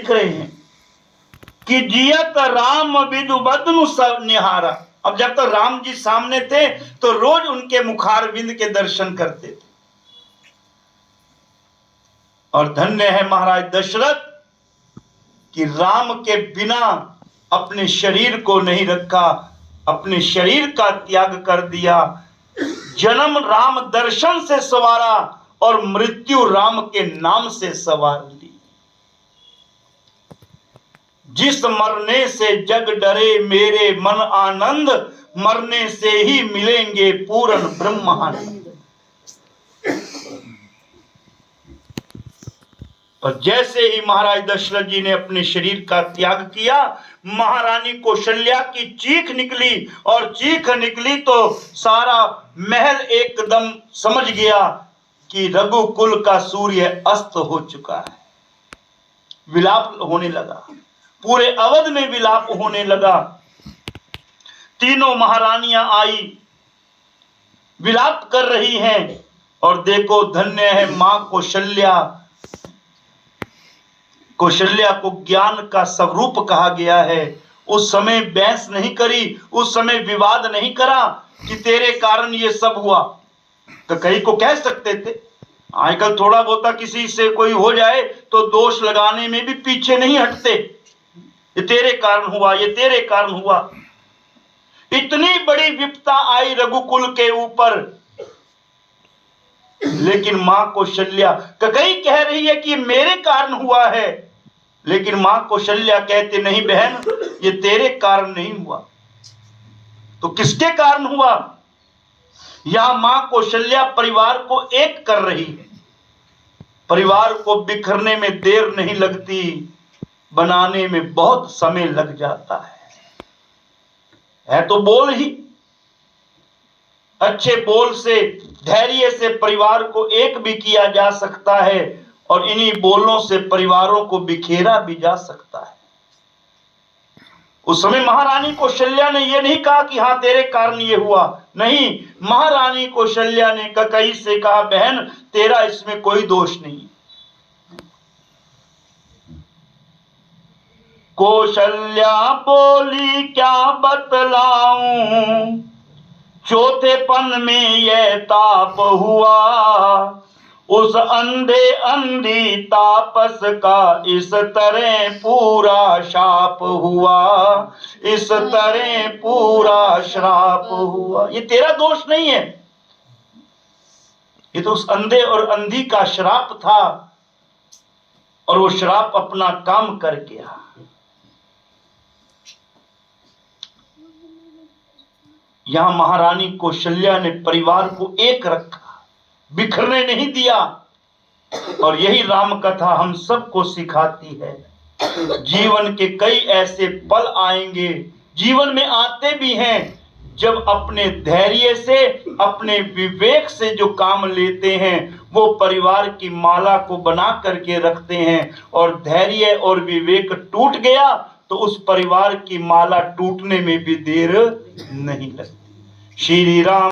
लिख रहे हैं कि जियत राम विदु बदनु सब निहारा। अब जब तक राम जी सामने थे तो रोज उनके मुखारविंद के दर्शन करते थे। और धन्य है महाराज दशरथ कि राम के बिना अपने शरीर को नहीं रखा, अपने शरीर का त्याग कर दिया। जन्म राम दर्शन से सवारा और मृत्यु राम के नाम से सवार ली। जिस मरने से जग डरे मेरे मन आनंद, मरने से ही मिलेंगे पूर्ण ब्रह्मानंद। और जैसे ही महाराज दशरथ जी ने अपने शरीर का त्याग किया, महारानी कौशल्या की चीख निकली, और चीख निकली तो सारा महल एकदम समझ गया कि रघुकुल का सूर्य अस्त हो चुका है। विलाप होने लगा, पूरे अवध में विलाप होने लगा। तीनों महारानियां आई, विलाप कर रही हैं। और देखो धन्य है मां कौशल्या। कौशल्या को ज्ञान का स्वरूप कहा गया है। उस समय बहस नहीं करी, उस समय विवाद नहीं करा कि तेरे कारण ये सब हुआ। तो कहीं को कह सकते थे, आजकल थोड़ा बहुत किसी से कोई हो जाए तो दोष लगाने में भी पीछे नहीं हटते, ये तेरे कारण हुआ, ये तेरे कारण हुआ। इतनी बड़ी विपदा आई रघुकुल के ऊपर, लेकिन मां कौशल्या कई कह रही है कि मेरे कारण हुआ है, लेकिन मां कौशल्या कहते नहीं बहन, ये तेरे कारण नहीं हुआ। तो किसके कारण हुआ? यहां मां कौशल्या परिवार को एक कर रही है। परिवार को बिखरने में देर नहीं लगती, बनाने में बहुत समय लग जाता है तो बोल ही। अच्छे बोल से, धैर्य से परिवार को एक भी किया जा सकता है, और इन्हीं बोलों से परिवारों को बिखेरा भी जा सकता है। उस समय महारानी कौशल्या ने यह नहीं कहा कि हाँ तेरे कारण ये हुआ, नहीं, महारानी कौशल्या ने कई से कहा बहन तेरा इसमें कोई दोष नहीं। कौशल्या बोली क्या बतलाऊं, चौथेपन में यह ताप हुआ, उस अंधे अंधी तापस का इस तरह पूरा शाप हुआ, इस तरह पूरा श्राप हुआ। ये तेरा दोष नहीं है, ये तो उस अंधे और अंधी का श्राप था, और वो श्राप अपना काम कर गया। यहां महारानी कौशल्या ने परिवार को एक रखा, बिखरने नहीं दिया। और यही राम कथा हम सबको सिखाती है। जीवन के कई ऐसे पल आएंगे, जीवन में आते भी हैं, जब अपने धैर्य से, अपने विवेक से जो काम लेते हैं वो परिवार की माला को बना करके रखते हैं, और धैर्य और विवेक टूट गया तो उस परिवार की माला टूटने में भी देर नहीं लगती। श्री राम।